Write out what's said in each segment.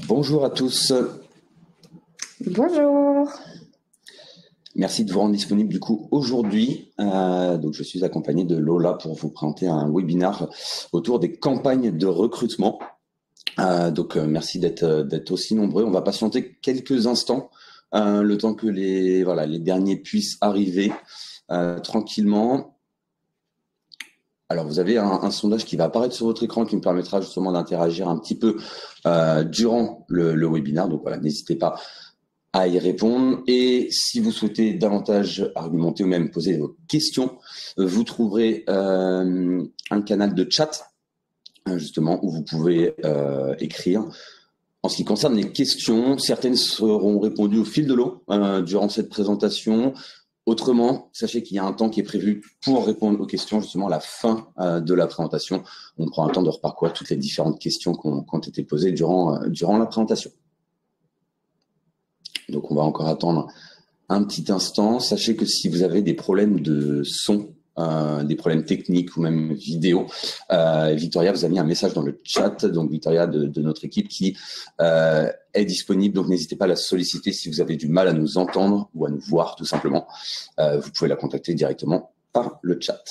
Bonjour à tous. Bonjour. Merci de vous rendre disponible du coup aujourd'hui. Donc je suis accompagné de Lola pour vous présenter un webinaire autour des campagnes de recrutement. Merci d'être aussi nombreux. On va patienter quelques instants, le temps que les derniers puissent arriver tranquillement. Alors, vous avez un sondage qui va apparaître sur votre écran qui me permettra justement d'interagir un petit peu durant le webinaire. Donc voilà, n'hésitez pas à y répondre. Et si vous souhaitez davantage argumenter ou même poser vos questions, vous trouverez un canal de chat, justement, où vous pouvez écrire. En ce qui concerne les questions, certaines seront répondues au fil de l'eau durant cette présentation. Autrement, sachez qu'il y a un temps qui est prévu pour répondre aux questions, justement à la fin de la présentation. On prend un temps de reparcourir toutes les différentes questions qui ont été posées durant la présentation. Donc, on va encore attendre un petit instant. Sachez que si vous avez des problèmes de son, des problèmes techniques ou même vidéo, Victoria vous a mis un message dans le chat, donc Victoria de notre équipe qui est disponible, donc n'hésitez pas à la solliciter si vous avez du mal à nous entendre ou à nous voir tout simplement. Vous pouvez la contacter directement par le chat.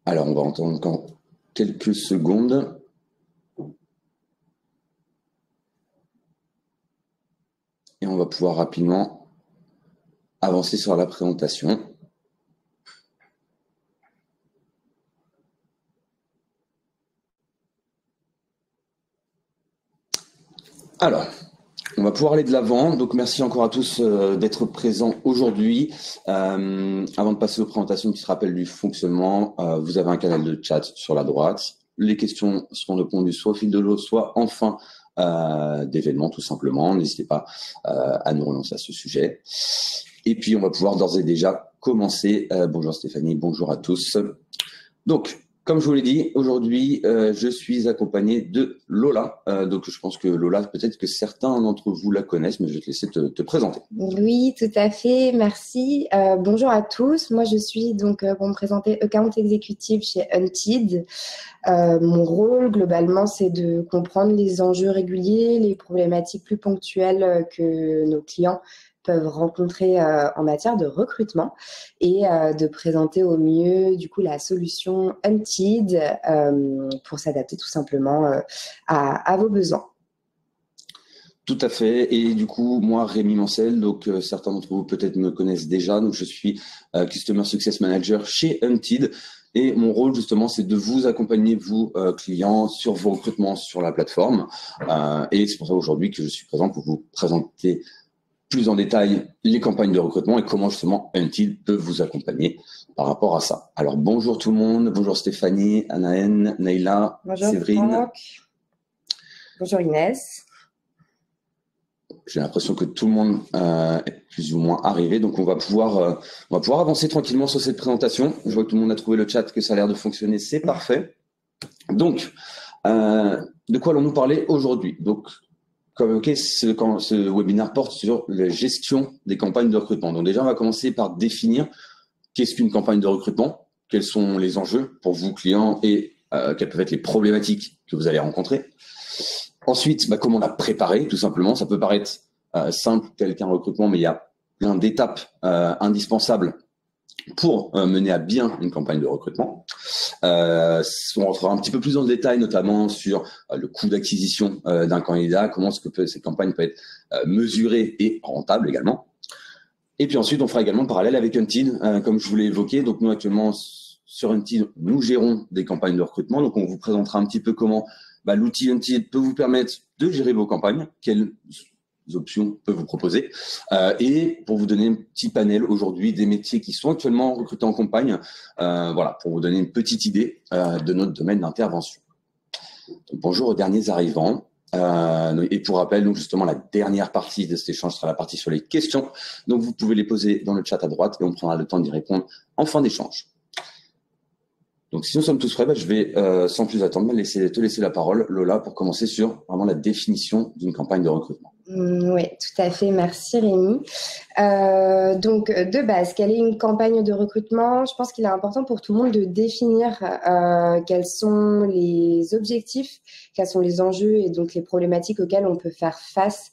Alors, on va entendre encore quelques secondes. Et on va pouvoir rapidement avancer sur la présentation. Alors, on va pouvoir aller de l'avant. Donc, merci encore à tous d'être présents aujourd'hui. Avant de passer aux présentations, petit rappel du fonctionnement. Vous avez un canal de chat sur la droite. Les questions seront répondues soit au fil de l'eau, soit en fin d'événement, tout simplement. N'hésitez pas à nous relancer à ce sujet. Et puis, on va pouvoir d'ores et déjà commencer. Bonjour Stéphanie, bonjour à tous. Donc, comme je vous l'ai dit, aujourd'hui, je suis accompagné de Lola. Donc, je pense que Lola, peut-être que certains d'entre vous la connaissent, mais je vais te laisser te présenter. Oui, tout à fait. Merci. Bonjour à tous. Moi, je suis donc, pour me présenter, account exécutive chez Unted. Mon rôle, globalement, c'est de comprendre les enjeux réguliers, les problématiques plus ponctuelles que nos clients peuvent rencontrer en matière de recrutement et de présenter au mieux du coup la solution Unted pour s'adapter tout simplement à vos besoins. Tout à fait. Et du coup, moi, Rémi Mancel, donc certains d'entre vous peut-être me connaissent déjà. Donc, je suis Customer Success Manager chez Unted. Et mon rôle, justement, c'est de vous accompagner, vous, clients, sur vos recrutements sur la plateforme. Et c'est pour ça aujourd'hui que je suis présent pour vous présenter plus en détail les campagnes de recrutement et comment justement Unted peut vous accompagner par rapport à ça. Alors bonjour tout le monde, bonjour Stéphanie, Anaën, Neila, bonjour Séverine. Franck. Bonjour Inès. J'ai l'impression que tout le monde est plus ou moins arrivé, donc on va pouvoir avancer tranquillement sur cette présentation. Je vois que tout le monde a trouvé le chat, que ça a l'air de fonctionner, c'est parfait. Donc, de quoi allons-nous parler aujourd'hui? Donc, comme évoqué, ce webinaire porte sur la gestion des campagnes de recrutement. Donc déjà, on va commencer par définir qu'est-ce qu'une campagne de recrutement, quels sont les enjeux pour vous, clients, et quelles peuvent être les problématiques que vous allez rencontrer. Ensuite, comment la préparer, tout simplement. Ça peut paraître simple tel qu'un recrutement, mais il y a plein d'étapes indispensables pour mener à bien une campagne de recrutement. On rentrera un petit peu plus dans le détail, notamment sur le coût d'acquisition d'un candidat, comment est-ce que cette campagne peut être mesurée et rentable également. Et puis ensuite, on fera également le parallèle avec Unted, comme je vous l'ai évoqué. Donc nous, actuellement, sur Unted, nous gérons des campagnes de recrutement. Donc on vous présentera un petit peu comment l'outil Unted peut vous permettre de gérer vos campagnes, quelles options peut vous proposer, et pour vous donner un petit panel aujourd'hui des métiers qui sont actuellement recrutés en campagne, voilà, pour vous donner une petite idée de notre domaine d'intervention. Bonjour aux derniers arrivants. Et pour rappel, donc justement, la dernière partie de cet échange sera la partie sur les questions. Donc, vous pouvez les poser dans le chat à droite et on prendra le temps d'y répondre en fin d'échange. Donc, si nous sommes tous prêts, je vais, sans plus attendre, te laisser la parole, Lola, pour commencer sur vraiment la définition d'une campagne de recrutement. Oui, tout à fait. Merci Rémi. Donc, de base, quelle est une campagne de recrutement? Je pense qu'il est important pour tout le monde de définir quels sont les objectifs, quels sont les enjeux et donc les problématiques auxquelles on peut faire face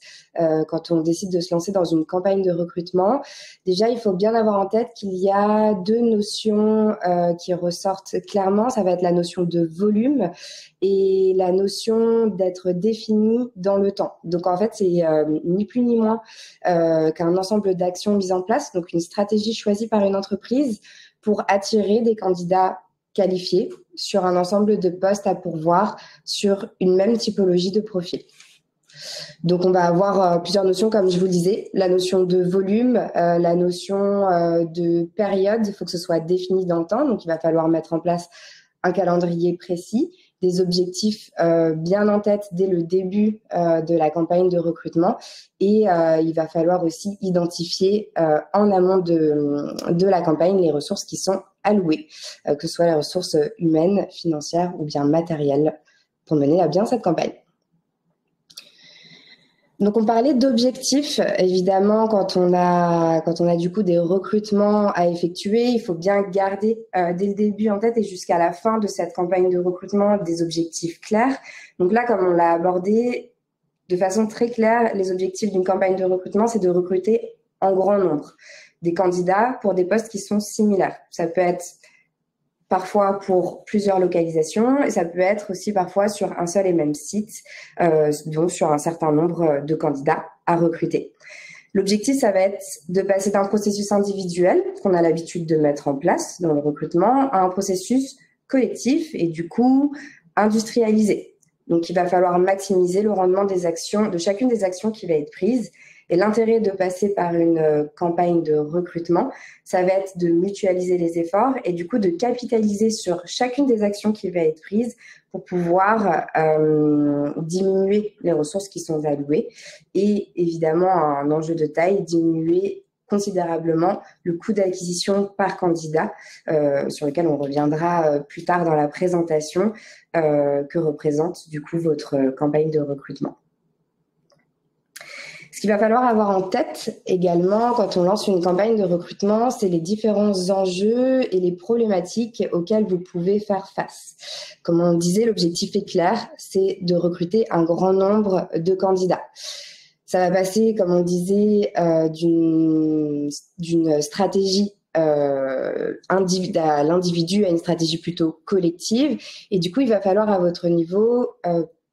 quand on décide de se lancer dans une campagne de recrutement. Déjà, il faut bien avoir en tête qu'il y a deux notions qui ressortent clairement. Ça va être la notion de volume et la notion d'être défini dans le temps. Donc, en fait, c'est ni plus ni moins qu'un ensemble d'actions mises en place, donc une stratégie choisie par une entreprise pour attirer des candidats qualifiés sur un ensemble de postes à pourvoir sur une même typologie de profil. Donc, on va avoir plusieurs notions, comme je vous disais, la notion de volume, la notion de période, il faut que ce soit défini dans le temps, donc il va falloir mettre en place un calendrier précis, des objectifs bien en tête dès le début de la campagne de recrutement et il va falloir aussi identifier en amont de la campagne les ressources qui sont allouées, que ce soit les ressources humaines, financières ou bien matérielles pour mener à bien cette campagne. Donc, on parlait d'objectifs. Évidemment, quand on a du coup des recrutements à effectuer, il faut bien garder dès le début en tête et jusqu'à la fin de cette campagne de recrutement des objectifs clairs. Donc là, comme on l'a abordé de façon très claire, les objectifs d'une campagne de recrutement, c'est de recruter en grand nombre des candidats pour des postes qui sont similaires. Ça peut être parfois pour plusieurs localisations et ça peut être aussi parfois sur un seul et même site, donc sur un certain nombre de candidats à recruter. L'objectif, ça va être de passer d'un processus individuel qu'on a l'habitude de mettre en place dans le recrutement à un processus collectif et du coup industrialisé. Donc, il va falloir maximiser le rendement des actions, de chacune des actions qui va être prise. Et l'intérêt de passer par une campagne de recrutement, ça va être de mutualiser les efforts et du coup de capitaliser sur chacune des actions qui va être prise pour pouvoir diminuer les ressources qui sont allouées et évidemment un enjeu de taille, diminuer considérablement le coût d'acquisition par candidat sur lequel on reviendra plus tard dans la présentation que représente du coup votre campagne de recrutement. Ce qu'il va falloir avoir en tête également quand on lance une campagne de recrutement, c'est les différents enjeux et les problématiques auxquelles vous pouvez faire face. Comme on disait, l'objectif est clair, c'est de recruter un grand nombre de candidats. Ça va passer, comme on disait, d'une stratégie à l'individu à une stratégie plutôt collective. Et du coup, il va falloir à votre niveau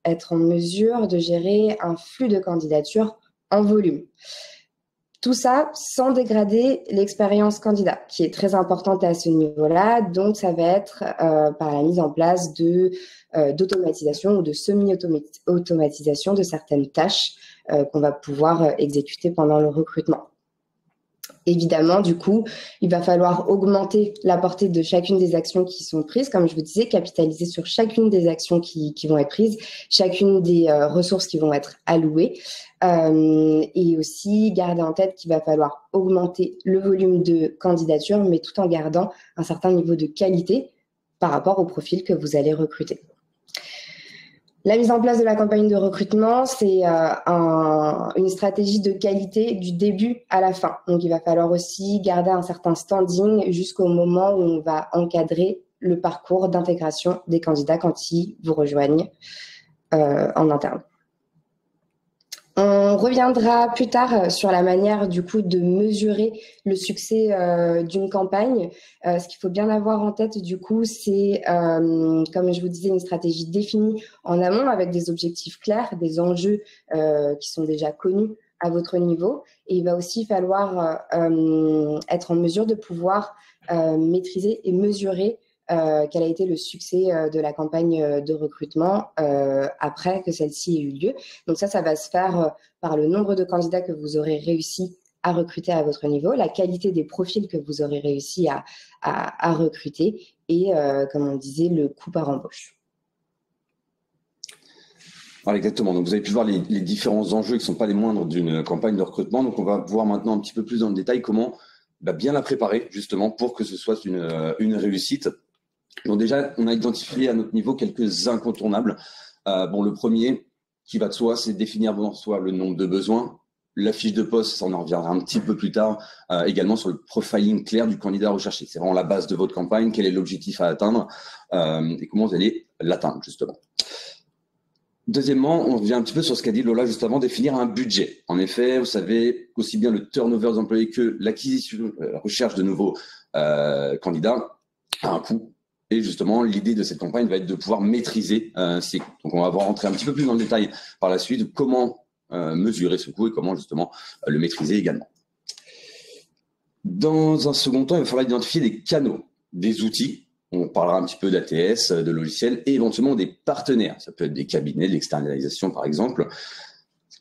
être en mesure de gérer un flux de candidatures en volume. Tout ça sans dégrader l'expérience candidat, qui est très importante à ce niveau-là. Donc, ça va être par la mise en place d'automatisation ou de semi-automatisation de certaines tâches qu'on va pouvoir exécuter pendant le recrutement. Évidemment, du coup, il va falloir augmenter la portée de chacune des actions qui sont prises. Comme je vous disais, capitaliser sur chacune des actions qui vont être prises, chacune des ressources qui vont être allouées. Et aussi garder en tête qu'il va falloir augmenter le volume de candidatures, mais tout en gardant un certain niveau de qualité par rapport au profil que vous allez recruter. La mise en place de la campagne de recrutement, c'est une stratégie de qualité du début à la fin. Donc, il va falloir aussi garder un certain standing jusqu'au moment où on va encadrer le parcours d'intégration des candidats quand ils vous rejoignent en interne. On reviendra plus tard sur la manière du coup de mesurer le succès d'une campagne. Ce qu'il faut bien avoir en tête du coup, c'est comme je vous disais, une stratégie définie en amont avec des objectifs clairs, des enjeux qui sont déjà connus à votre niveau. Et il va aussi falloir être en mesure de pouvoir maîtriser et mesurer quel a été le succès de la campagne de recrutement après que celle-ci ait eu lieu. Donc ça va se faire par le nombre de candidats que vous aurez réussi à recruter à votre niveau, la qualité des profils que vous aurez réussi à recruter et, comme on disait, le coût par embauche. Voilà, exactement. Donc, vous avez pu voir les différents enjeux qui ne sont pas les moindres d'une campagne de recrutement. Donc, on va voir maintenant un petit peu plus dans le détail comment bien la préparer justement pour que ce soit une réussite. Donc déjà, on a identifié à notre niveau quelques incontournables. Le premier, qui va de soi, c'est définir en soi le nombre de besoins. La fiche de poste, ça on en reviendra un petit peu plus tard, également sur le profiling clair du candidat recherché. C'est vraiment la base de votre campagne, quel est l'objectif à atteindre et comment vous allez l'atteindre justement. Deuxièmement, on revient un petit peu sur ce qu'a dit Lola juste avant, définir un budget. En effet, vous savez, aussi bien le turnover des employés que l'acquisition, la recherche de nouveaux candidats a un coût. Et justement, l'idée de cette campagne va être de pouvoir maîtriser ces coûts. Donc, on va rentrer un petit peu plus dans le détail par la suite, comment mesurer ce coût et comment justement le maîtriser également. Dans un second temps, il va falloir identifier des canaux, des outils. On parlera un petit peu d'ATS, de logiciels et éventuellement des partenaires. Ça peut être des cabinets, de l'externalisation par exemple.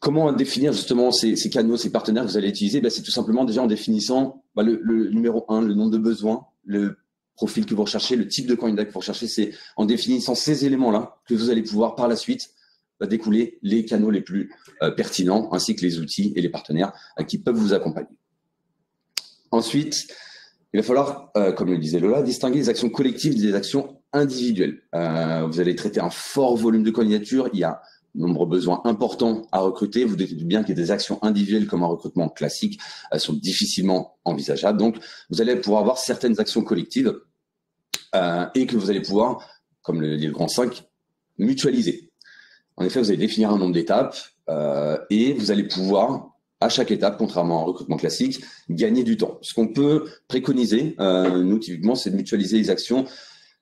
Comment définir justement ces canaux, ces partenaires que vous allez utiliser? C'est tout simplement déjà en définissant le numéro 1, le nombre de besoins, le profil que vous recherchez, le type de candidat que vous recherchez. C'est en définissant ces éléments-là que vous allez pouvoir par la suite découler les canaux les plus pertinents ainsi que les outils et les partenaires qui peuvent vous accompagner. Ensuite, il va falloir, comme le disait Lola, distinguer les actions collectives des actions individuelles. Vous allez traiter un fort volume de candidatures, il y a de nombreux besoins importants à recruter. Vous dites bien que des actions individuelles comme un recrutement classique sont difficilement envisageables. Donc, vous allez pouvoir avoir certaines actions collectives et que vous allez pouvoir, comme le dit le grand 5, mutualiser. En effet, vous allez définir un nombre d'étapes et vous allez pouvoir à chaque étape, contrairement à un recrutement classique, gagner du temps. Ce qu'on peut préconiser, nous, typiquement, c'est de mutualiser les actions.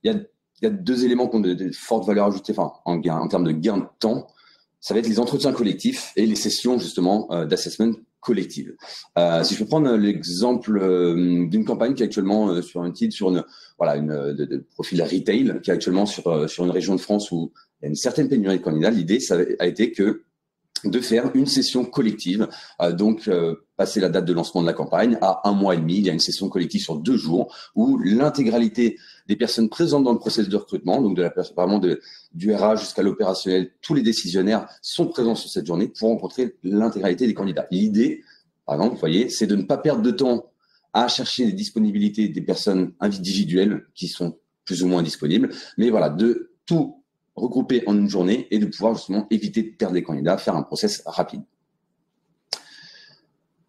Il y a deux éléments qui ont de fortes valeurs ajoutées en termes de gain de temps. Ça va être les entretiens collectifs et les sessions, justement, d'assessment collective. Si je peux prendre l'exemple d'une campagne qui est actuellement sur un titre, sur de profil retail, qui est actuellement sur une région de France où il y a une certaine pénurie de candidats, l'idée, ça a été de faire une session collective, passer la date de lancement de la campagne à 1 mois et demi. Il y a une session collective sur 2 jours où l'intégralité des personnes présentes dans le processus de recrutement, donc vraiment du RH jusqu'à l'opérationnel, tous les décisionnaires sont présents sur cette journée pour rencontrer l'intégralité des candidats. L'idée, par exemple, vous voyez, c'est de ne pas perdre de temps à chercher les disponibilités des personnes individuelles qui sont plus ou moins disponibles, mais voilà, de tout regrouper en une journée et de pouvoir justement éviter de perdre les candidats, faire un process rapide.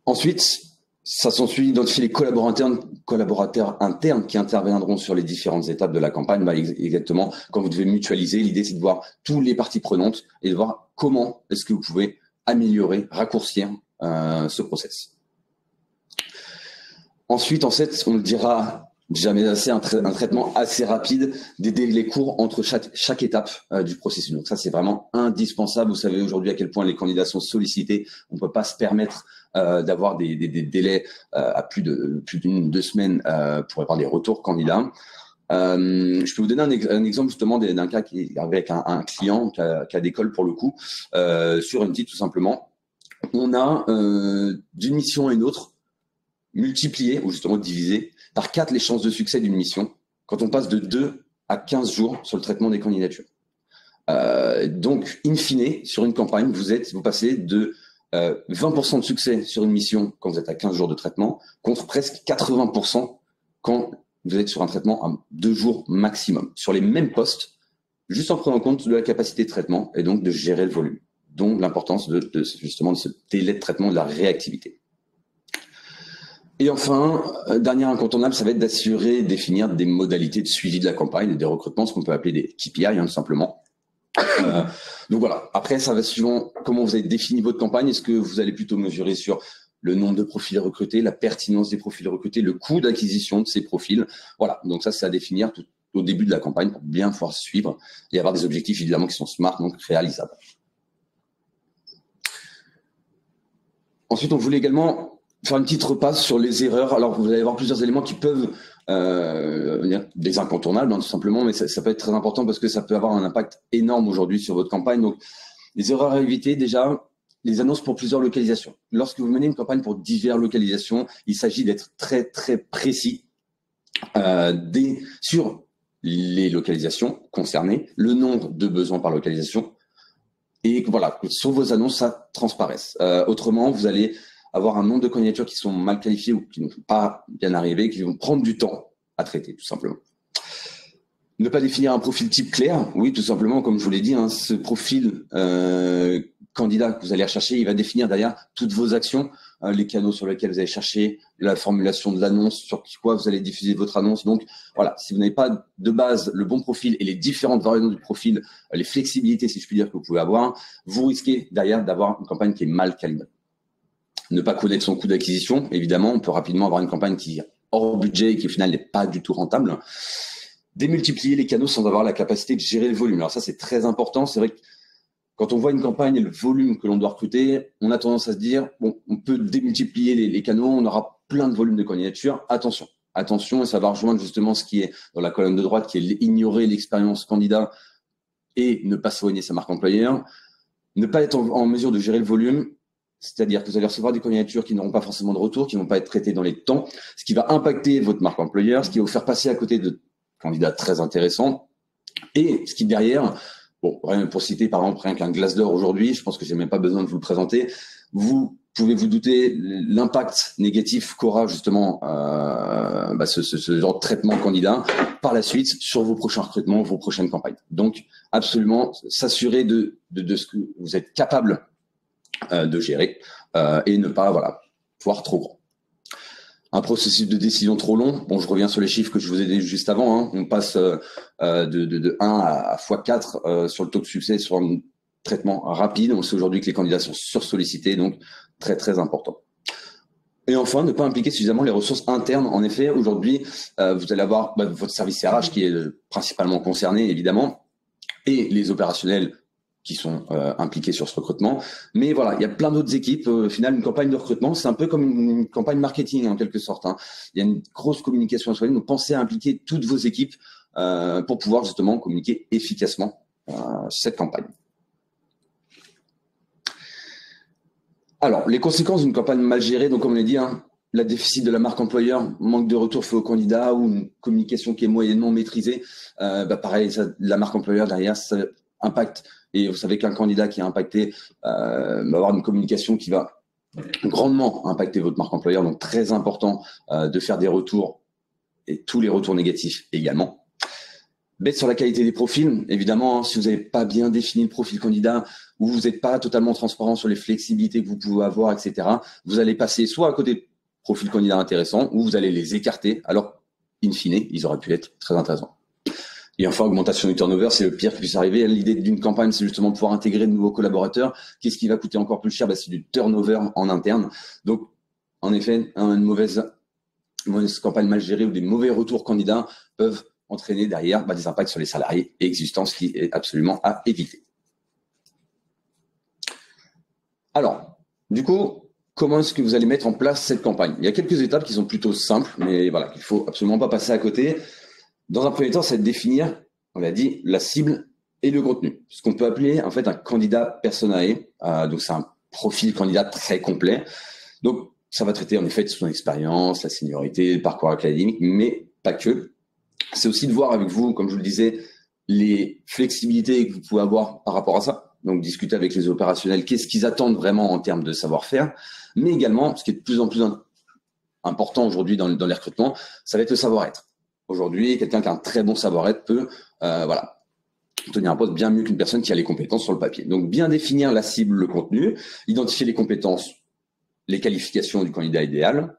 Ensuite, ça s'ensuit d'identifier les collaborateurs internes qui interviendront sur les différentes étapes de la campagne. Exactement, quand vous devez mutualiser, l'idée c'est de voir toutes les parties prenantes et de voir comment est-ce que vous pouvez améliorer, raccourcir ce process. Ensuite, en fait, on le dira jamais assez, un traitement assez rapide des délais courts entre chaque étape du processus. Donc ça, c'est vraiment indispensable. Vous savez aujourd'hui à quel point les candidats sont sollicités. On ne peut pas se permettre d'avoir des délais à plus d'une 2 semaines pour avoir des retours candidats. Je peux vous donner un exemple justement d'un cas qui est arrivé avec un client qui a d'école pour le coup, sur une petite tout simplement. On a d'une mission à une autre multiplié ou justement divisé par 4 les chances de succès d'une mission quand on passe de 2 à 15 jours sur le traitement des candidatures. Donc, in fine, sur une campagne, vous passez de 20% de succès sur une mission quand vous êtes à 15 jours de traitement contre presque 80% quand vous êtes sur un traitement à 2 jours maximum. Sur les mêmes postes, juste en prenant compte de la capacité de traitement et donc de gérer le volume. Donc, l'importance justement de ce délai de traitement et de la réactivité. Et enfin, dernier incontournable, ça va être définir des modalités de suivi de la campagne et des recrutements, ce qu'on peut appeler des KPI, tout simplement. Donc voilà, après, ça va suivant comment vous avez défini votre campagne. Est-ce que vous allez plutôt mesurer sur le nombre de profils recrutés, la pertinence des profils recrutés, le coût d'acquisition de ces profils? Voilà, donc ça, c'est à définir tout au début de la campagne pour bien pouvoir suivre et avoir des objectifs, évidemment, qui sont smart, donc réalisables. Ensuite, on voulait également faire une petite repasse sur les erreurs. Alors, vous allez avoir plusieurs éléments qui peuvent venir des incontournables, tout simplement, mais ça peut être très important parce que ça peut avoir un impact énorme aujourd'hui sur votre campagne. Donc, les erreurs à éviter, déjà, les annonces pour plusieurs localisations. Lorsque vous menez une campagne pour diverses localisations, il s'agit d'être très, très précis sur les localisations concernées, le nombre de besoins par localisation, et voilà, que sur vos annonces, ça transparaisse. Autrement, vous allez avoir un nombre de candidatures qui sont mal qualifiées ou qui ne sont pas bien arrivées, qui vont prendre du temps à traiter, tout simplement. Ne pas définir un profil type clair, oui, tout simplement, comme je vous l'ai dit, hein, ce profil candidat que vous allez rechercher, il va définir derrière toutes vos actions, les canaux sur lesquels vous allez chercher, la formulation de l'annonce, sur quoi vous allez diffuser votre annonce. Donc voilà, si vous n'avez pas de base le bon profil et les différentes variantes du profil, les flexibilités, si je puis dire, que vous pouvez avoir, vous risquez derrière d'avoir une campagne qui est mal calibrée. Ne pas connaître son coût d'acquisition, évidemment, on peut rapidement avoir une campagne qui est hors budget et qui au final n'est pas du tout rentable. Démultiplier les canaux sans avoir la capacité de gérer le volume. Alors ça, c'est très important. C'est vrai que quand on voit une campagne et le volume que l'on doit recruter, on a tendance à se dire, bon, on peut démultiplier les canaux, on aura plein de volumes de candidatures. Attention, attention, et ça va rejoindre justement ce qui est dans la colonne de droite, qui est ignorer l'expérience candidat et ne pas soigner sa marque employeur. Ne pas être en mesure de gérer le volume, c'est-à-dire que vous allez recevoir des candidatures qui n'auront pas forcément de retour, qui ne vont pas être traitées dans les temps, ce qui va impacter votre marque employeur, ce qui va vous faire passer à côté de candidats très intéressants, et ce qui derrière, bon, pour citer par exemple rien qu'un Glassdoor aujourd'hui, je pense que j'ai même pas besoin de vous le présenter, vous pouvez vous douter l'impact négatif qu'aura justement ce genre de traitement candidat par la suite sur vos prochains recrutements, vos prochaines campagnes. Donc absolument s'assurer de ce que vous êtes capable de gérer et ne pas voir trop grand. Un processus de décision trop long, bon, je reviens sur les chiffres que je vous ai dit juste avant, hein. On passe de 1 à x4 sur le taux de succès sur un traitement rapide. On sait aujourd'hui que les candidats sont sursollicités, donc très très important. Et enfin, ne pas impliquer suffisamment les ressources internes. En effet, aujourd'hui, vous allez avoir votre service RH qui est principalement concerné, évidemment, et les opérationnels qui sont impliqués sur ce recrutement. Mais voilà, il y a plein d'autres équipes. Au final, une campagne de recrutement, c'est un peu comme une campagne marketing en quelque sorte, hein. Il y a une grosse communication à soigner. Donc, pensez à impliquer toutes vos équipes pour pouvoir justement communiquer efficacement cette campagne. Alors, les conséquences d'une campagne mal gérée, donc comme on l'a dit, hein, la déficit de la marque employeur, manque de retour fait au candidat ou une communication qui est moyennement maîtrisée, pareil, ça, la marque employeur derrière, ça impacte. Et vous savez qu'un candidat qui est impacté va avoir une communication qui va grandement impacter votre marque employeur. Donc, très important de faire des retours et tous les retours négatifs également. Baisse sur la qualité des profils. Évidemment, hein, si vous n'avez pas bien défini le profil candidat ou vous n'êtes pas totalement transparent sur les flexibilités que vous pouvez avoir, etc., vous allez passer soit à côté de profils candidats intéressants ou vous allez les écarter. Alors, in fine, ils auraient pu être très intéressants. Et enfin, augmentation du turnover, c'est le pire qui puisse arriver. L'idée d'une campagne, c'est justement de pouvoir intégrer de nouveaux collaborateurs. Qu'est-ce qui va coûter encore plus cher? C'est du turnover en interne. Donc, en effet, une mauvaise campagne mal gérée ou des mauvais retours candidats peuvent entraîner derrière des impacts sur les salariés existants, ce qui est absolument à éviter. Alors, du coup, comment est-ce que vous allez mettre en place cette campagne? Il y a quelques étapes qui sont plutôt simples, mais voilà, qu'il ne faut absolument pas passer à côté. Dans un premier temps, c'est de définir, on l'a dit, la cible et le contenu. Ce qu'on peut appeler en fait un candidat personae. Donc, c'est un profil candidat très complet. Donc, ça va traiter en effet de son expérience, la seniorité, le parcours académique, mais pas que. C'est aussi de voir avec vous, comme je vous le disais, les flexibilités que vous pouvez avoir par rapport à ça. Donc, discuter avec les opérationnels, qu'est-ce qu'ils attendent vraiment en termes de savoir-faire, mais également, ce qui est de plus en plus important aujourd'hui dans les recrutements, ça va être le savoir-être. Aujourd'hui, quelqu'un qui a un très bon savoir-être peut tenir un poste bien mieux qu'une personne qui a les compétences sur le papier. Donc, bien définir la cible, le contenu, identifier les compétences, les qualifications du candidat idéal,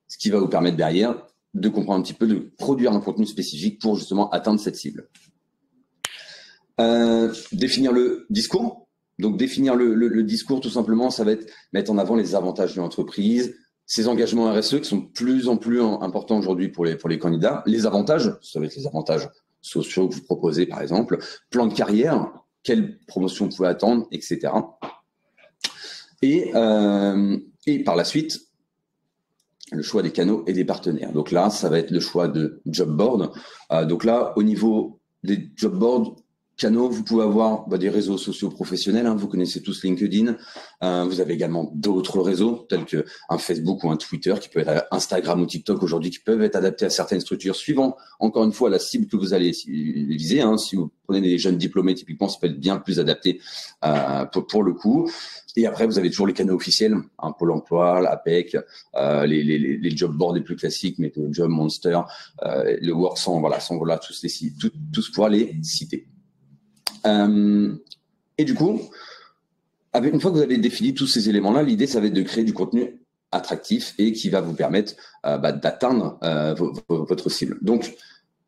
ce qui va vous permettre derrière de comprendre un petit peu, de produire un contenu spécifique pour justement atteindre cette cible. Définir le discours. Donc, définir le discours, tout simplement, ça va être mettre en avant les avantages de l'entreprise, ces engagements RSE qui sont de plus en plus importants aujourd'hui pour les candidats. Les avantages, ça va être les avantages sociaux que vous proposez, par exemple, plan de carrière, quelle promotion vous pouvez attendre, etc. Et par la suite, le choix des canaux et des partenaires. Donc là, ça va être le choix de job board. Donc là, au niveau des job boards, canaux, vous pouvez avoir des réseaux sociaux professionnels, hein, vous connaissez tous LinkedIn, vous avez également d'autres réseaux tels que un Facebook ou un Twitter qui peut être Instagram ou TikTok aujourd'hui qui peuvent être adaptés à certaines structures suivant encore une fois la cible que vous allez viser, hein. Si vous prenez des jeunes diplômés typiquement, ça peut être bien plus adapté pour le coup. Et après, vous avez toujours les canaux officiels, hein, Pôle emploi, l'APEC, les job boards les plus classiques, mais le Job Monster, le Workson, voilà, tous pouvoir les citer. Et du coup, une fois que vous avez défini tous ces éléments-là, l'idée, ça va être de créer du contenu attractif et qui va vous permettre d'atteindre votre cible. Donc,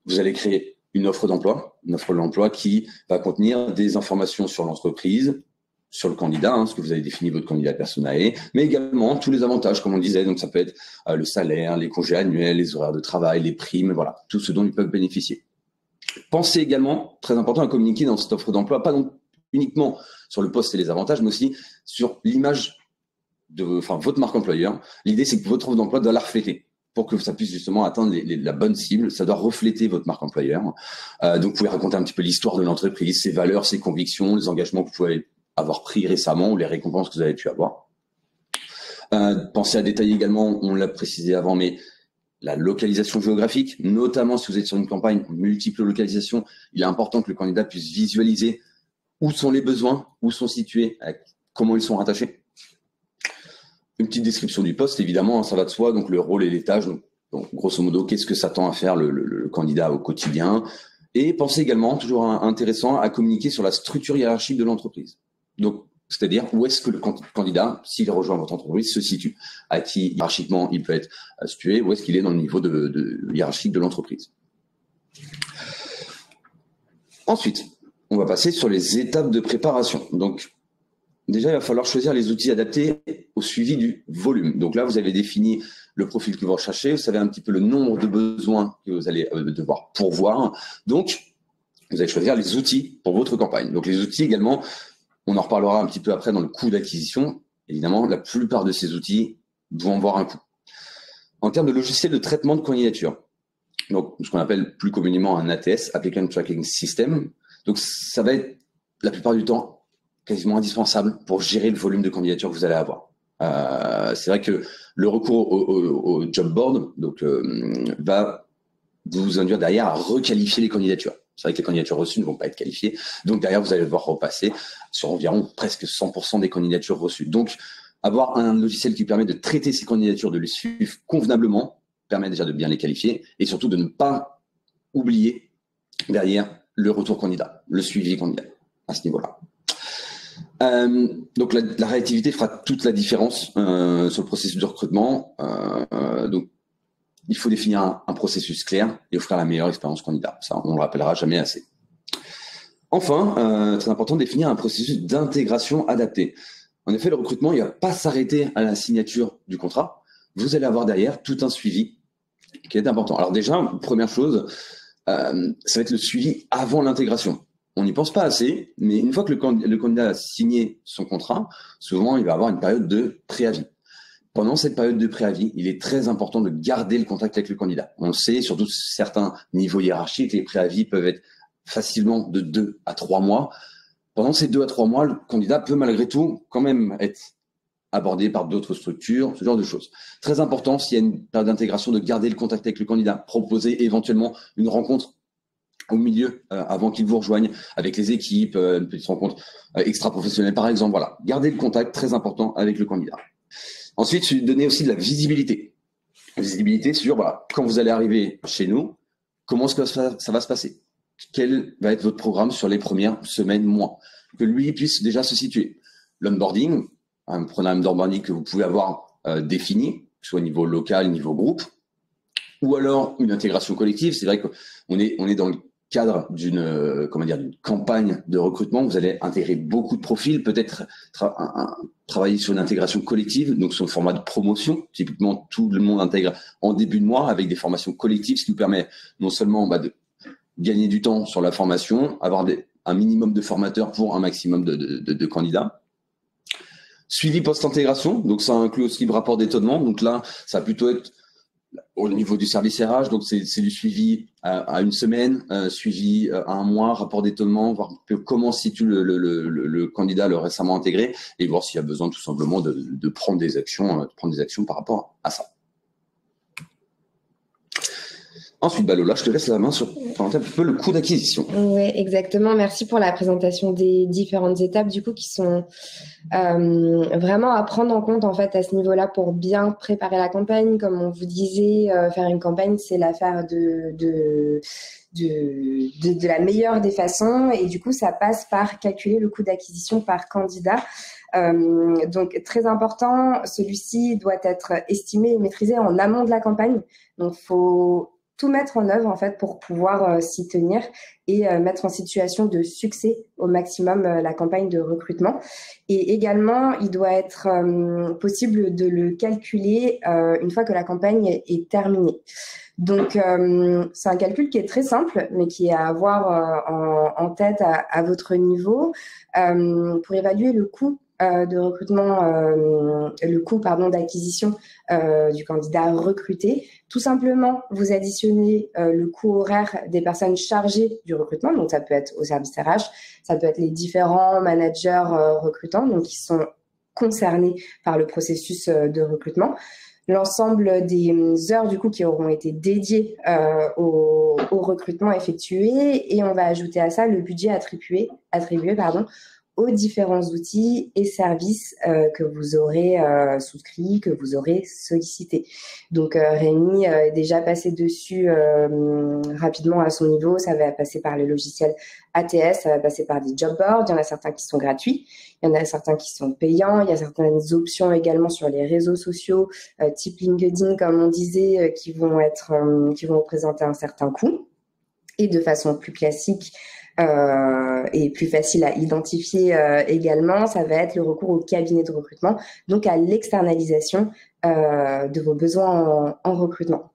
vous allez créer une offre d'emploi qui va contenir des informations sur l'entreprise, sur le candidat, hein, ce que vous avez défini votre candidat personnel, mais également tous les avantages, comme on disait. Donc, ça peut être le salaire, les congés annuels, les horaires de travail, les primes, voilà, tout ce dont ils peuvent bénéficier. Pensez également, très important, à communiquer dans cette offre d'emploi, pas donc uniquement sur le poste et les avantages, mais aussi sur l'image de votre marque employeur. L'idée, c'est que votre offre d'emploi doit la refléter pour que ça puisse justement atteindre la bonne cible. Ça doit refléter votre marque employeur. Donc, vous pouvez raconter un petit peu l'histoire de l'entreprise, ses valeurs, ses convictions, les engagements que vous pouvez avoir pris récemment ou les récompenses que vous avez pu avoir. Pensez à détailler également, on l'a précisé avant, mais la localisation géographique, notamment si vous êtes sur une campagne multiple localisation, il est important que le candidat puisse visualiser où sont les besoins, où sont situés, comment ils sont rattachés. Une petite description du poste, évidemment, ça va de soi, donc le rôle et les tâches, donc grosso modo, qu'est-ce que s'attend à faire le candidat au quotidien. Et pensez également, toujours intéressant, à communiquer sur la structure hiérarchique de l'entreprise. Donc, c'est-à-dire où est-ce que le candidat, s'il rejoint votre entreprise, se situe, à qui hiérarchiquement il peut être situé, où est-ce qu'il est dans le niveau hiérarchique de l'entreprise. Ensuite, on va passer sur les étapes de préparation. Donc, déjà, il va falloir choisir les outils adaptés au suivi du volume. Donc là, vous avez défini le profil que vous recherchez, vous savez un petit peu le nombre de besoins que vous allez devoir pourvoir. Donc, vous allez choisir les outils pour votre campagne. Donc, les outils également, on en reparlera un petit peu après dans le coût d'acquisition. Évidemment, la plupart de ces outils vont avoir un coût. En termes de logiciel de traitement de candidature, donc ce qu'on appelle plus communément un ATS, Applicant Tracking System. Donc, ça va être la plupart du temps quasiment indispensable pour gérer le volume de candidatures que vous allez avoir. C'est vrai que le recours au job board va vous induire derrière à requalifier les candidatures. C'est vrai que les candidatures reçues ne vont pas être qualifiées. Donc, derrière, vous allez devoir repasser sur environ presque 100% des candidatures reçues. Donc, avoir un logiciel qui permet de traiter ces candidatures, de les suivre convenablement, permet déjà de bien les qualifier et surtout de ne pas oublier derrière le retour candidat, le suivi candidat à ce niveau-là. Donc, la réactivité fera toute la différence sur le processus de recrutement. Donc, il faut définir un processus clair et offrir la meilleure expérience candidat. Ça, on ne le rappellera jamais assez. Enfin, très important, définir un processus d'intégration adapté. En effet, le recrutement, il ne va pas s'arrêter à la signature du contrat. Vous allez avoir derrière tout un suivi qui est important. Alors déjà, première chose, ça va être le suivi avant l'intégration. On n'y pense pas assez, mais une fois que le candidat a signé son contrat, souvent, il va avoir une période de préavis. Pendant cette période de préavis, il est très important de garder le contact avec le candidat. On le sait, surtout certains niveaux hiérarchiques, les préavis peuvent être facilement de 2 à 3 mois. Pendant ces 2 à 3 mois, le candidat peut malgré tout quand même être abordé par d'autres structures, ce genre de choses. Très important, s'il y a une période d'intégration, de garder le contact avec le candidat, proposer éventuellement une rencontre au milieu avant qu'il vous rejoigne avec les équipes, une petite rencontre extra-professionnelle par exemple. Voilà, garder le contact, très important avec le candidat. Ensuite, donner aussi de la visibilité. Visibilité sur, voilà, quand vous allez arriver chez nous, comment est-ce que ça va se passer? Quel va être votre programme sur les premières semaines, mois? Que lui puisse déjà se situer. L'onboarding, un programme d'onboarding que vous pouvez avoir défini, soit au niveau local, niveau groupe, ou alors une intégration collective. C'est vrai qu'on est dans le cadre d'une campagne de recrutement. Vous allez intégrer beaucoup de profils, peut-être travailler sur une intégration collective, donc sur le format de promotion. Typiquement, tout le monde intègre en début de mois avec des formations collectives, ce qui vous permet non seulement de gagner du temps sur la formation, avoir un minimum de formateurs pour un maximum de candidats. Suivi post-intégration, donc ça inclut aussi le rapport d'étonnement. Donc là, ça va plutôt être au niveau du service RH, donc c'est du suivi à une semaine, suivi à un mois, rapport d'étonnement, voir comment se situe le candidat le récemment intégré et voir s'il y a besoin tout simplement de prendre des actions, par rapport à ça. Ensuite, Lola, je te laisse la main sur présenter un peu le coût d'acquisition. Oui, exactement. Merci pour la présentation des différentes étapes du coup qui sont vraiment à prendre en compte en fait à ce niveau-là pour bien préparer la campagne. Comme on vous disait, faire une campagne, c'est l'affaire de la meilleure des façons et du coup, ça passe par calculer le coût d'acquisition par candidat. Donc, très important, celui-ci doit être estimé et maîtrisé en amont de la campagne. Donc, faut tout mettre en œuvre en fait pour pouvoir s'y tenir et mettre en situation de succès au maximum la campagne de recrutement. Et également, il doit être possible de le calculer une fois que la campagne est terminée. Donc, c'est un calcul qui est très simple, mais qui est à avoir en tête à votre niveau pour évaluer le coût de recrutement, le coût d'acquisition du candidat recruté. Tout simplement, vous additionnez le coût horaire des personnes chargées du recrutement, donc ça peut être au service RH, ça peut être les différents managers recrutants, donc qui sont concernés par le processus de recrutement. L'ensemble des heures du coup qui auront été dédiées au recrutement effectué et on va ajouter à ça le budget attribué aux différents outils et services que vous aurez souscrits, que vous aurez sollicités. Donc Rémi est déjà passé dessus rapidement à son niveau. Ça va passer par le logiciel ATS, ça va passer par des job boards. Il y en a certains qui sont gratuits, il y en a certains qui sont payants. Il y a certaines options également sur les réseaux sociaux, type LinkedIn comme on disait, qui vont représenter un certain coût. Et de façon plus classique, et plus facile à identifier également, ça va être le recours au cabinet de recrutement, donc à l'externalisation de vos besoins en recrutement.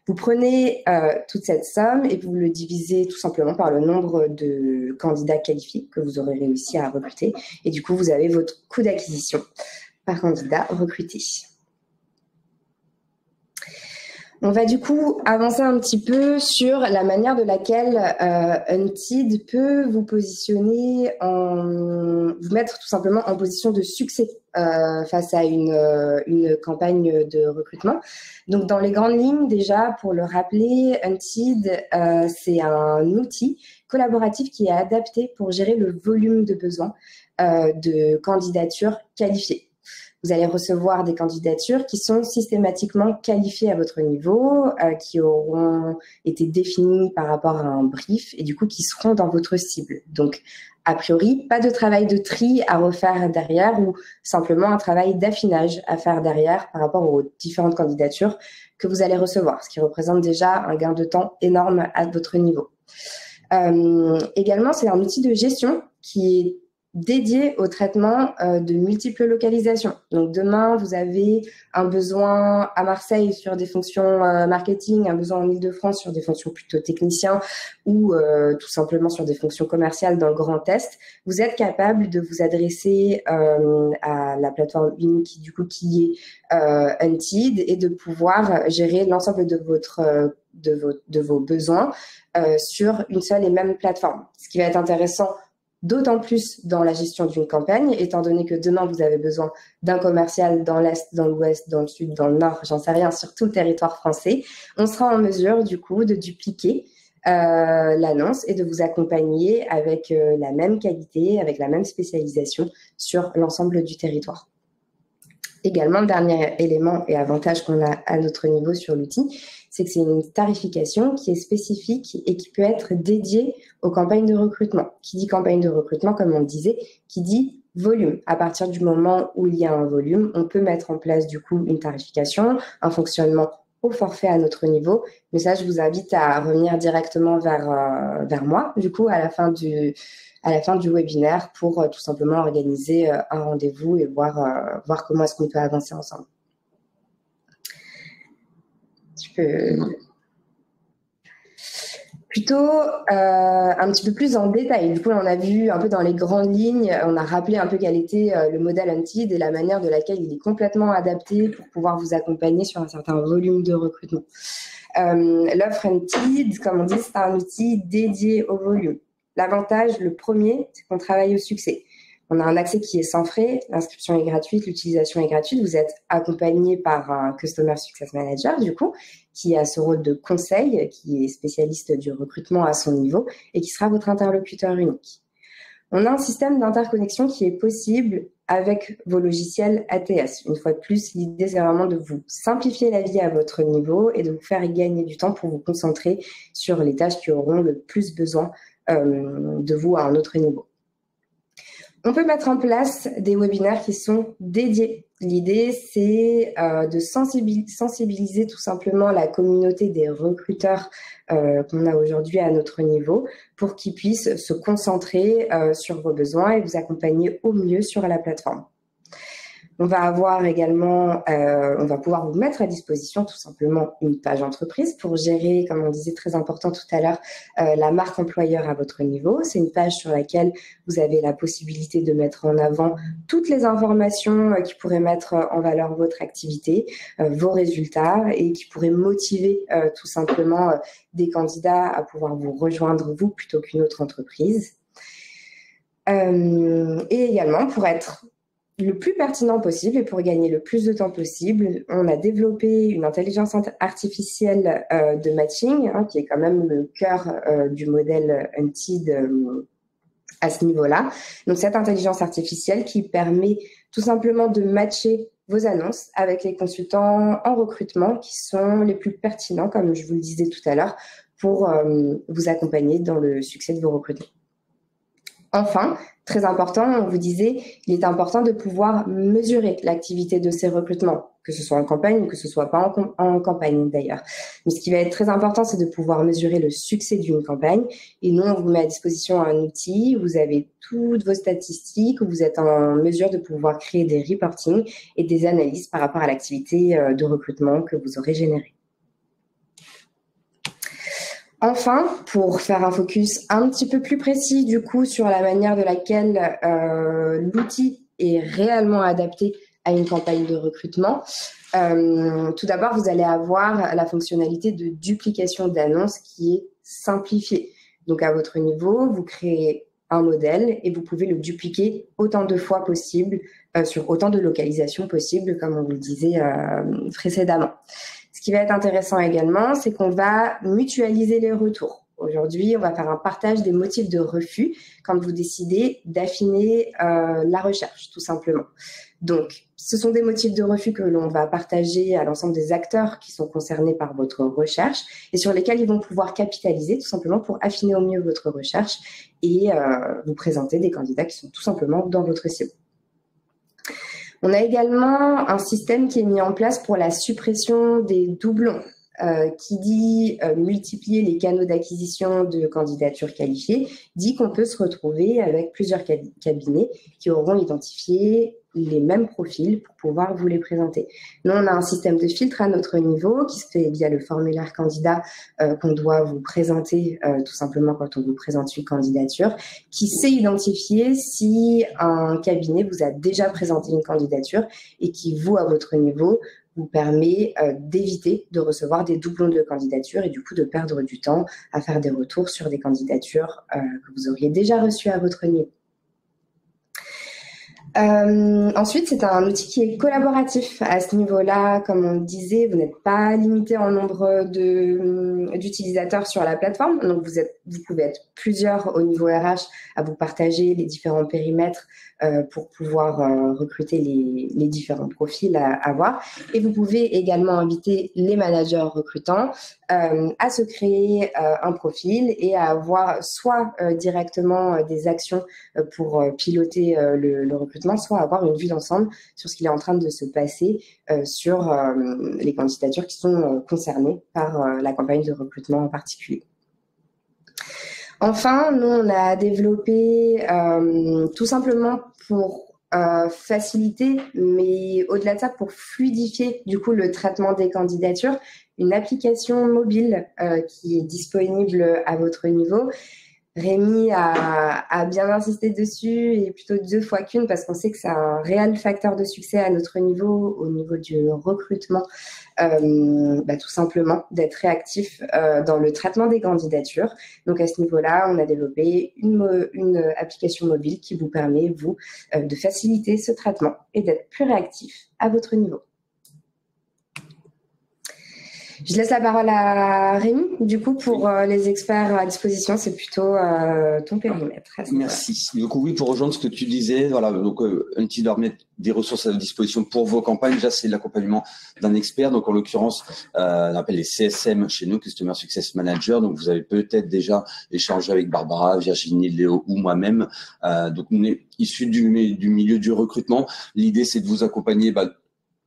Vous prenez toute cette somme et vous le divisez tout simplement par le nombre de candidats qualifiés que vous aurez réussi à recruter. Et du coup, vous avez votre coût d'acquisition par candidat recruté. On va du coup avancer un petit peu sur la manière de laquelle Unted peut vous positionner, vous mettre tout simplement en position de succès face à une campagne de recrutement. Donc dans les grandes lignes, déjà pour le rappeler, Unted c'est un outil collaboratif qui est adapté pour gérer le volume de besoins de candidatures qualifiées. Vous allez recevoir des candidatures qui sont systématiquement qualifiées à votre niveau, qui auront été définies par rapport à un brief et du coup qui seront dans votre cible. Donc, a priori, pas de travail de tri à refaire derrière ou simplement un travail d'affinage à faire derrière par rapport aux différentes candidatures que vous allez recevoir, ce qui représente déjà un gain de temps énorme à votre niveau. Également, c'est un outil de gestion qui est dédié au traitement de multiples localisations. Donc demain, vous avez un besoin à Marseille sur des fonctions marketing, un besoin en Île-de-France sur des fonctions plutôt techniciens ou tout simplement sur des fonctions commerciales dans le Grand Est. Vous êtes capable de vous adresser à la plateforme unique du coup qui est Unted et de pouvoir gérer l'ensemble de vos besoins sur une seule et même plateforme. Ce qui va être intéressant d'autant plus dans la gestion d'une campagne, étant donné que demain, vous avez besoin d'un commercial dans l'Est, dans l'Ouest, dans le Sud, dans le Nord, j'en sais rien, sur tout le territoire français. On sera en mesure, du coup, de dupliquer l'annonce et de vous accompagner avec la même qualité, avec la même spécialisation sur l'ensemble du territoire. Également, dernier élément et avantage qu'on a à notre niveau sur l'outil, c'est que c'est une tarification qui est spécifique et qui peut être dédiée aux campagnes de recrutement. Qui dit campagne de recrutement, comme on le disait, qui dit volume. À partir du moment où il y a un volume, on peut mettre en place du coup une tarification, un fonctionnement au forfait à notre niveau. Mais ça, je vous invite à revenir directement vers moi, du coup, à la fin du webinaire pour tout simplement organiser un rendez-vous et voir comment est-ce qu'on peut avancer ensemble. Plutôt un petit peu plus en détail. Du coup, on a vu un peu dans les grandes lignes, on a rappelé un peu quel était le modèle Hunted et la manière de laquelle il est complètement adapté pour pouvoir vous accompagner sur un certain volume de recrutement. L'offre Hunted, comme on dit, c'est un outil dédié au volume. L'avantage, le premier, c'est qu'on travaille au succès. On a un accès qui est sans frais, l'inscription est gratuite, l'utilisation est gratuite. Vous êtes accompagné par un Customer Success Manager, du coup, qui a ce rôle de conseil, qui est spécialiste du recrutement à son niveau et qui sera votre interlocuteur unique. On a un système d'interconnexion qui est possible avec vos logiciels ATS. Une fois de plus, l'idée, c'est vraiment de vous simplifier la vie à votre niveau et de vous faire gagner du temps pour vous concentrer sur les tâches qui auront le plus besoin de vous à un autre niveau. On peut mettre en place des webinaires qui sont dédiés. L'idée, c'est de sensibiliser tout simplement la communauté des recruteurs qu'on a aujourd'hui à notre niveau pour qu'ils puissent se concentrer sur vos besoins et vous accompagner au mieux sur la plateforme. On va avoir également, on va pouvoir vous mettre à disposition tout simplement une page entreprise pour gérer, comme on disait très important tout à l'heure, la marque employeur à votre niveau. C'est une page sur laquelle vous avez la possibilité de mettre en avant toutes les informations qui pourraient mettre en valeur votre activité, vos résultats et qui pourraient motiver tout simplement des candidats à pouvoir vous rejoindre vous plutôt qu'une autre entreprise. Et également pour être le plus pertinent possible et pour gagner le plus de temps possible, on a développé une intelligence artificielle de matching, qui est quand même le cœur du modèle Hunted à ce niveau-là. Donc cette intelligence artificielle qui permet tout simplement de matcher vos annonces avec les consultants en recrutement qui sont les plus pertinents, comme je vous le disais tout à l'heure, pour vous accompagner dans le succès de vos recrutements. Enfin, très important, on vous disait, il est important de pouvoir mesurer l'activité de ces recrutements, que ce soit en campagne ou que ce soit pas en campagne d'ailleurs. Mais ce qui va être très important, c'est de pouvoir mesurer le succès d'une campagne. Et nous, on vous met à disposition un outil où vous avez toutes vos statistiques, où vous êtes en mesure de pouvoir créer des reportings et des analyses par rapport à l'activité de recrutement que vous aurez générée. Enfin, pour faire un focus un petit peu plus précis du coup sur la manière de laquelle l'outil est réellement adapté à une campagne de recrutement, tout d'abord, vous allez avoir la fonctionnalité de duplication d'annonces qui est simplifiée. Donc, à votre niveau, vous créez un modèle et vous pouvez le dupliquer autant de fois possible sur autant de localisations possibles, comme on vous le disait précédemment. Ce qui va être intéressant également, c'est qu'on va mutualiser les retours. Aujourd'hui, on va faire un partage des motifs de refus quand vous décidez d'affiner la recherche, tout simplement. Donc, ce sont des motifs de refus que l'on va partager à l'ensemble des acteurs qui sont concernés par votre recherche et sur lesquels ils vont pouvoir capitaliser tout simplement pour affiner au mieux votre recherche et vous présenter des candidats qui sont tout simplement dans votre cible. On a également un système qui est mis en place pour la suppression des doublons, qui dit multiplier les canaux d'acquisition de candidatures qualifiées, dit qu'on peut se retrouver avec plusieurs cabinets qui auront identifié les mêmes profils pour pouvoir vous les présenter. Nous, on a un système de filtre à notre niveau qui se fait via le formulaire candidat qu'on doit vous présenter tout simplement quand on vous présente une candidature, qui sait identifier si un cabinet vous a déjà présenté une candidature et qui, vous, à votre niveau, vous permet d'éviter de recevoir des doublons de candidatures et du coup de perdre du temps à faire des retours sur des candidatures que vous auriez déjà reçues à votre niveau. Ensuite, c'est un outil qui est collaboratif. À ce niveau-là, comme on le disait, vous n'êtes pas limité en nombre d'utilisateurs sur la plateforme. Donc, vous pouvez être plusieurs au niveau RH à vous partager les différents périmètres pour pouvoir recruter les différents profils à avoir. Et vous pouvez également inviter les managers recrutants à se créer un profil et à avoir soit directement des actions pour piloter le recrutement, soit avoir une vue d'ensemble sur ce qu'il est en train de se passer sur les candidatures qui sont concernées par la campagne de recrutement en particulier. Enfin, nous, on a développé tout simplement pour faciliter, mais au-delà de ça, pour fluidifier du coup le traitement des candidatures, une application mobile qui est disponible à votre niveau. Rémi a bien insisté dessus et plutôt 2 fois qu'une parce qu'on sait que c'est un réel facteur de succès à notre niveau, au niveau du recrutement, tout simplement d'être réactif dans le traitement des candidatures. Donc à ce niveau-là, on a développé une application mobile qui vous permet, vous, de faciliter ce traitement et d'être plus réactif à votre niveau. Je laisse la parole à Rémi. Du coup, pour les experts à disposition, c'est plutôt ton périmètre. Merci. Donc oui, pour rejoindre ce que tu disais, voilà, donc Unteed leur met des ressources à disposition pour vos campagnes. Déjà, c'est l'accompagnement d'un expert. Donc en l'occurrence, on appelle les CSM chez nous, Customer Success Manager. Donc vous avez peut-être déjà échangé avec Barbara, Virginie, Léo ou moi-même. Donc on est issus du milieu du recrutement. L'idée, c'est de vous accompagner.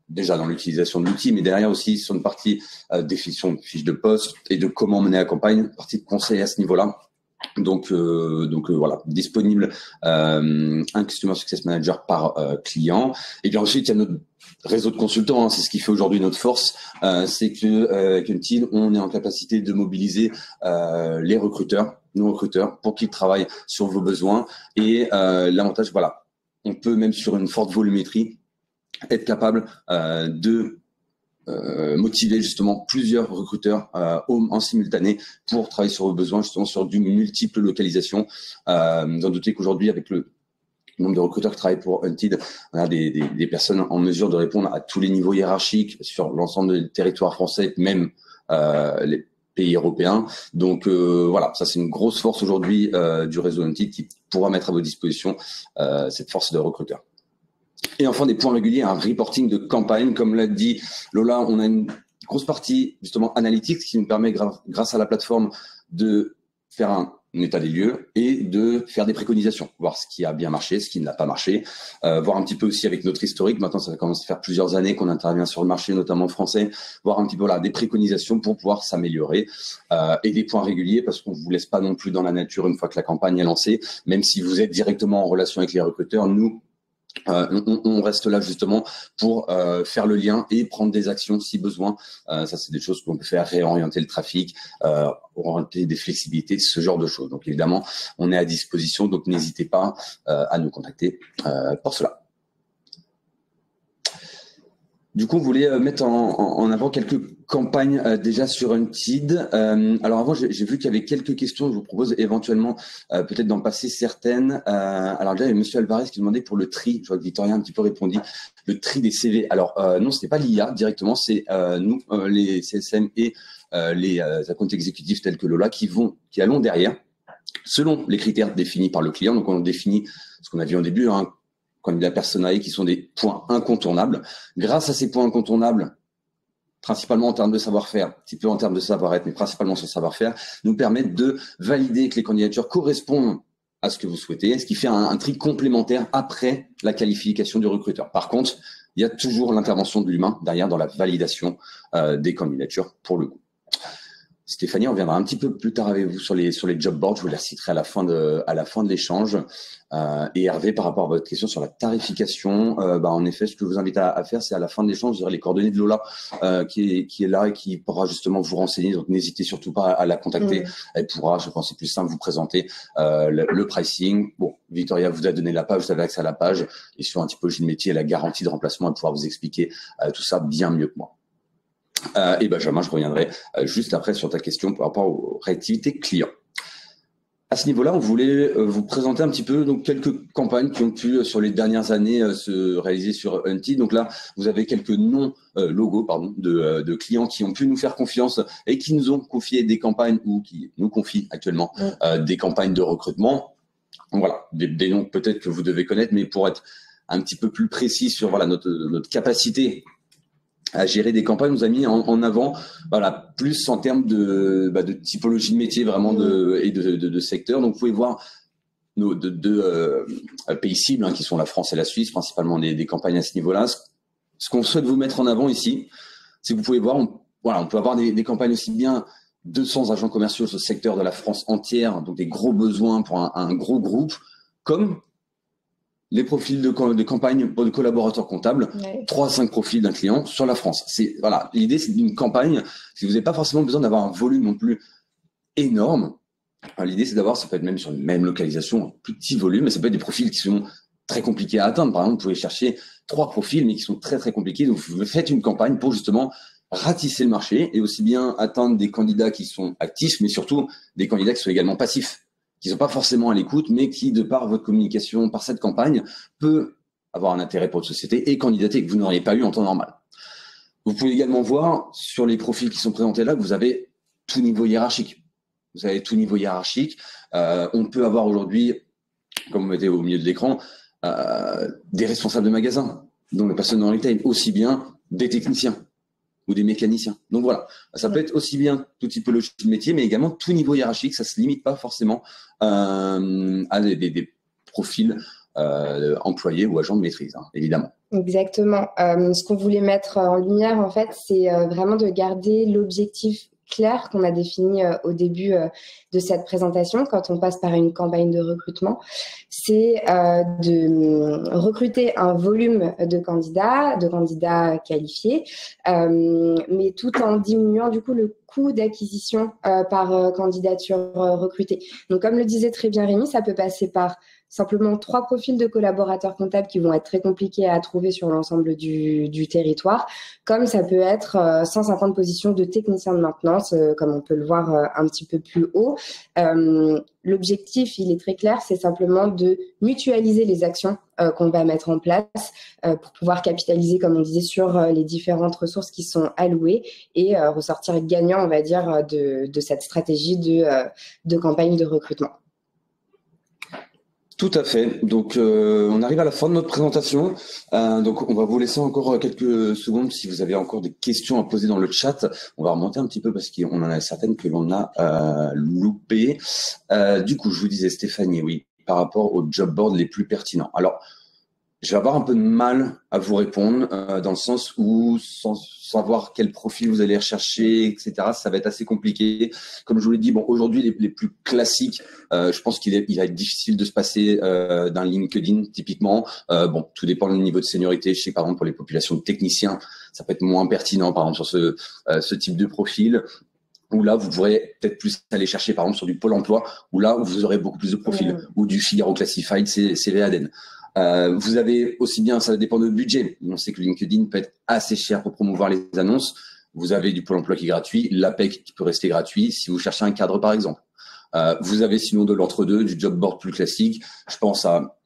Déjà dans l'utilisation de l'outil, mais derrière aussi sur une partie définition de fiche de poste et de comment mener la campagne, partie de conseil à ce niveau-là. Donc voilà, disponible un Customer Success Manager par client. Et bien ensuite, il y a notre réseau de consultants, hein, c'est ce qui fait aujourd'hui notre force, c'est que avec Unteed, on est en capacité de mobiliser les recruteurs, nos recruteurs, pour qu'ils travaillent sur vos besoins. Et l'avantage, voilà, on peut même sur une forte volumétrie être capable de motiver justement plusieurs recruteurs en simultané pour travailler sur vos besoins, justement sur du multiple localisation. Vous en doutez qu'aujourd'hui, avec le nombre de recruteurs qui travaillent pour Unteed, on a des personnes en mesure de répondre à tous les niveaux hiérarchiques sur l'ensemble du territoire français, même les pays européens. Donc voilà, ça c'est une grosse force aujourd'hui du réseau Unteed qui pourra mettre à vos dispositions cette force de recruteurs. Et enfin, des points réguliers, un reporting de campagne. Comme l'a dit Lola, on a une grosse partie justement analytique qui nous permet, grâce à la plateforme, de faire un état des lieux et de faire des préconisations, voir ce qui a bien marché, ce qui n'a pas marché, voir un petit peu aussi avec notre historique. Maintenant, ça commence à faire plusieurs années qu'on intervient sur le marché, notamment français, voir un petit peu des préconisations pour pouvoir s'améliorer et des points réguliers parce qu'on ne vous laisse pas non plus dans la nature une fois que la campagne est lancée. Même si vous êtes directement en relation avec les recruteurs, nous, on reste là justement pour faire le lien et prendre des actions si besoin. Ça, c'est des choses qu'on peut faire, réorienter le trafic, orienter des flexibilités, ce genre de choses. Donc évidemment, on est à disposition, donc n'hésitez pas à nous contacter pour cela. Du coup, on voulait mettre en avant quelques campagnes déjà sur Unteed. Alors avant, j'ai vu qu'il y avait quelques questions. Je vous propose éventuellement peut-être d'en passer certaines. Alors déjà, il y a Monsieur Alvarez qui demandait pour le tri. Je vois que Victoria a un petit peu répondu. Le tri des CV. Alors non, ce n'est pas l'IA directement. C'est nous, les CSM et les accounts exécutifs tels que Lola qui allons derrière selon les critères définis par le client. Donc on définit ce qu'on a vu en début, candidat personnalisé qui sont des points incontournables. Grâce à ces points incontournables, principalement en termes de savoir-faire, un petit peu en termes de savoir-être, mais principalement sur le savoir-faire, nous permettent de valider que les candidatures correspondent à ce que vous souhaitez, ce qui fait un tri complémentaire après la qualification du recruteur. Par contre, il y a toujours l'intervention de l'humain derrière dans la validation des candidatures pour le coup. Stéphanie, on reviendra un petit peu plus tard avec vous sur les job boards. Je vous les citerai à la fin de l'échange. Et Hervé, par rapport à votre question sur la tarification, en effet, ce que je vous invite à faire, c'est à la fin de l'échange, vous aurez les coordonnées de Lola qui est là et qui pourra justement vous renseigner. Donc, n'hésitez surtout pas à la contacter. Elle pourra, je pense, c'est plus simple, vous présenter le pricing. Bon, Victoria vous a donné la page, vous avez accès à la page. Et sur un typologie de métier, la garantie de remplacement, elle pourra vous expliquer tout ça bien mieux que moi. Et Benjamin, je reviendrai juste après sur ta question par rapport aux réactivités clients. À ce niveau-là, on voulait vous présenter un petit peu donc quelques campagnes qui ont pu sur les dernières années se réaliser sur Unteed. Donc là, vous avez quelques logos de clients qui ont pu nous faire confiance et qui nous ont confié des campagnes ou qui nous confient actuellement des campagnes de recrutement. Donc voilà, des noms peut-être que vous devez connaître, mais pour être un petit peu plus précis sur notre capacité à gérer des campagnes, nous a mis en avant, plus en termes de typologie de métier vraiment et de secteur. Donc vous pouvez voir nos deux pays cibles qui sont la France et la Suisse, principalement des campagnes à ce niveau-là. Ce qu'on souhaite vous mettre en avant ici, c'est que vous pouvez voir, on peut avoir des campagnes aussi bien 200 agents commerciaux sur le secteur de la France entière, donc des gros besoins pour un gros groupe, comme les profils de campagne pour des collaborateurs comptables, Ouais. 3 à 5 profils d'un client sur la France. Voilà, l'idée, c'est d'une campagne, si vous n'avez pas forcément besoin d'avoir un volume non plus énorme. L'idée, c'est d'avoir, ça peut être même sur une même localisation, un plus petit volume, mais ça peut être des profils qui sont très compliqués à atteindre. Par exemple, vous pouvez chercher 3 profils, mais qui sont très, très compliqués. Donc, vous faites une campagne pour justement ratisser le marché et aussi bien atteindre des candidats qui sont actifs, mais surtout des candidats qui sont également passifs, qui ne sont pas forcément à l'écoute, mais qui, de par votre communication, par cette campagne, peut avoir un intérêt pour votre société et candidater que vous n'auriez pas eu en temps normal. Vous pouvez également voir sur les profils qui sont présentés là que vous avez tout niveau hiérarchique. Vous avez tout niveau hiérarchique. On peut avoir aujourd'hui, comme vous mettez au milieu de l'écran, des responsables de magasins, donc les personnes dans le retail, aussi bien des techniciens ou des mécaniciens. Donc voilà, ça peut être aussi bien toute typologie de métier, mais également tout niveau hiérarchique. Ça se limite pas forcément à des profils employés ou agents de maîtrise, hein, évidemment. Exactement. Ce qu'on voulait mettre en lumière, en fait, c'est vraiment de garder l'objectif clair qu'on a défini au début de cette présentation quand on passe par une campagne de recrutement. C'est de recruter un volume de candidats qualifiés, mais tout en diminuant du coup le coût d'acquisition par candidature recrutée. Donc, comme le disait très bien Rémi, ça peut passer par simplement 3 profils de collaborateurs comptables qui vont être très compliqués à trouver sur l'ensemble du territoire, comme ça peut être 150 positions de techniciens de maintenance, comme on peut le voir un petit peu plus haut. L'objectif, il est très clair, c'est simplement de mutualiser les actions qu'on va mettre en place pour pouvoir capitaliser, comme on disait, sur les différentes ressources qui sont allouées et ressortir gagnant, on va dire, de cette stratégie de campagne de recrutement. Tout à fait. Donc, on arrive à la fin de notre présentation. Donc, on va vous laisser encore quelques secondes si vous avez encore des questions à poser dans le chat. On va remonter un petit peu parce qu'on en a certaines que l'on a loupées. Du coup, je vous disais, Stéphanie, oui, par rapport aux job boards les plus pertinents. Alors, je vais avoir un peu de mal à vous répondre dans le sens où, sans savoir quel profil vous allez rechercher, etc., ça va être assez compliqué. Comme je vous l'ai dit, bon, aujourd'hui, les plus classiques, je pense qu'il va être difficile de se passer d'un LinkedIn, typiquement. Bon, tout dépend du niveau de seniorité. Je sais que, par exemple, pour les populations de techniciens, ça peut être moins pertinent, par exemple, sur ce type de profil. Où là, vous pourrez peut-être plus aller chercher, par exemple, sur du Pôle emploi, où là, vous aurez beaucoup plus de profils, ou du Figaro Classified, CV ADN. Vous avez aussi bien, ça dépend de budget. On sait que LinkedIn peut être assez cher pour promouvoir les annonces. Vous avez du Pôle emploi qui est gratuit, l'APEC qui peut rester gratuit si vous cherchez un cadre, par exemple. Vous avez sinon de l'entre-deux, du job board plus classique. Je pense à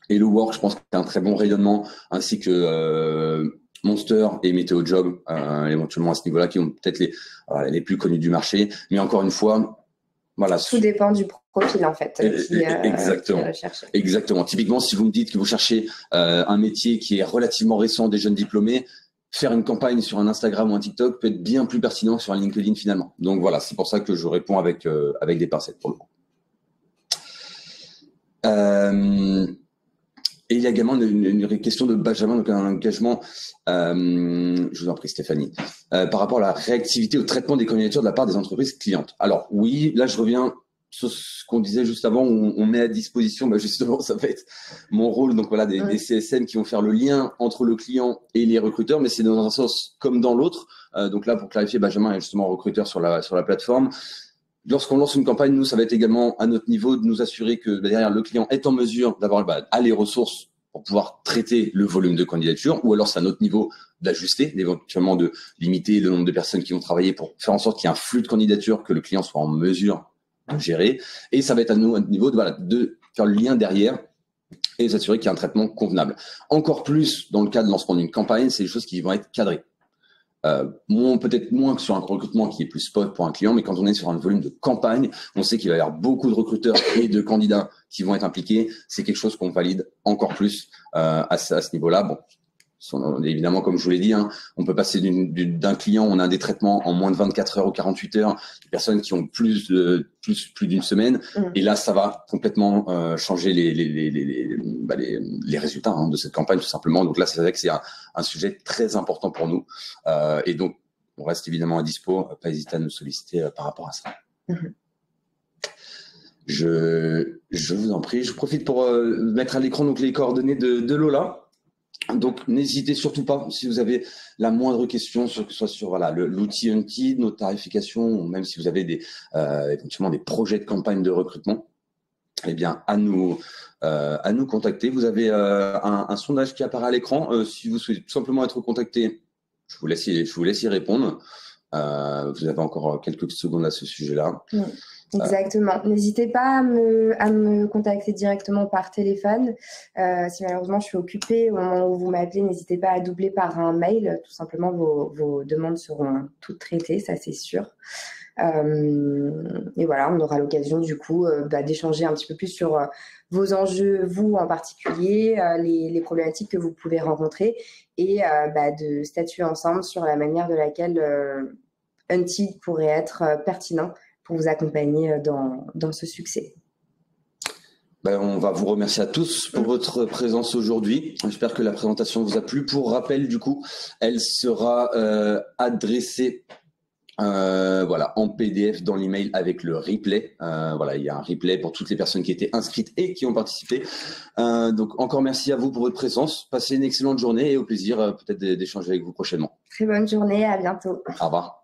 Hello Work, je pense qu'il y a un très bon rayonnement, ainsi que Monster et Météo Job, éventuellement à ce niveau-là, qui ont peut-être les plus connus du marché. Mais encore une fois, voilà. Tout dépend du profil, en fait, exactement. Exactement. Typiquement, si vous me dites que vous cherchez un métier qui est relativement récent, des jeunes diplômés, faire une campagne sur un Instagram ou un TikTok peut être bien plus pertinent que sur un LinkedIn finalement. Donc voilà, c'est pour ça que je réponds avec des pincettes pour le coup. Et il y a également une question de Benjamin, donc un engagement, je vous en prie Stéphanie, par rapport à la réactivité au traitement des candidatures de la part des entreprises clientes. Alors oui, là je reviens sur ce qu'on disait juste avant, où on met à disposition, justement ça va être mon rôle, donc voilà, des CSM qui vont faire le lien entre le client et les recruteurs, mais c'est dans un sens comme dans l'autre. Donc là, pour clarifier, Benjamin est justement recruteur sur la plateforme. Lorsqu'on lance une campagne, nous, ça va être également à notre niveau de nous assurer que derrière le client est en mesure d'avoir les ressources pour pouvoir traiter le volume de candidatures, ou alors c'est à notre niveau d'ajuster, éventuellement de limiter le nombre de personnes qui vont travailler pour faire en sorte qu'il y ait un flux de candidatures que le client soit en mesure de gérer. Et ça va être à nous, à notre niveau, de faire le lien derrière et s'assurer qu'il y a un traitement convenable. Encore plus dans le cas de lancement d'une campagne, c'est des choses qui vont être cadrées. Peut-être moins que sur un recrutement qui est plus spot pour un client, mais quand on est sur un volume de campagne, on sait qu'il va y avoir beaucoup de recruteurs et de candidats qui vont être impliqués. C'est quelque chose qu'on valide encore plus à ce niveau-là. Bon, évidemment, comme je vous l'ai dit, on peut passer d'un client, on a des traitements en moins de 24 heures ou 48 heures, des personnes qui ont plus d'une semaine, et là, ça va complètement changer les résultats de cette campagne, tout simplement. Donc là, c'est vrai que c'est un sujet très important pour nous, et donc on reste évidemment à dispo, pas hésiter à nous solliciter par rapport à ça. Je vous en prie. Je profite pour mettre à l'écran donc les coordonnées de Lola. Donc, n'hésitez surtout pas, si vous avez la moindre question, que ce soit sur voilà, l'outil Unteed, nos tarifications, ou même si vous avez éventuellement des projets de campagne de recrutement, eh bien, à nous contacter. Vous avez un sondage qui apparaît à l'écran. Si vous souhaitez tout simplement être contacté, je vous laisse y répondre. Vous avez encore quelques secondes à ce sujet-là. Oui, exactement. N'hésitez pas à me contacter directement par téléphone. Si malheureusement je suis occupée au moment où vous m'appelez, n'hésitez pas à doubler par un mail. Tout simplement, vos demandes seront toutes traitées, ça c'est sûr. Et voilà, on aura l'occasion du coup d'échanger un petit peu plus sur vos enjeux, vous en particulier, les problématiques que vous pouvez rencontrer et de statuer ensemble sur la manière de laquelle Unteed pourrait être pertinent pour vous accompagner dans ce succès. On va vous remercier à tous pour votre présence aujourd'hui. J'espère que la présentation vous a plu. Pour rappel, du coup, elle sera adressée en PDF dans l'email avec le replay. Il y a un replay pour toutes les personnes qui étaient inscrites et qui ont participé. Donc encore merci à vous pour votre présence. Passez une excellente journée et au plaisir peut-être d'échanger avec vous prochainement. Très bonne journée, à bientôt. Au revoir.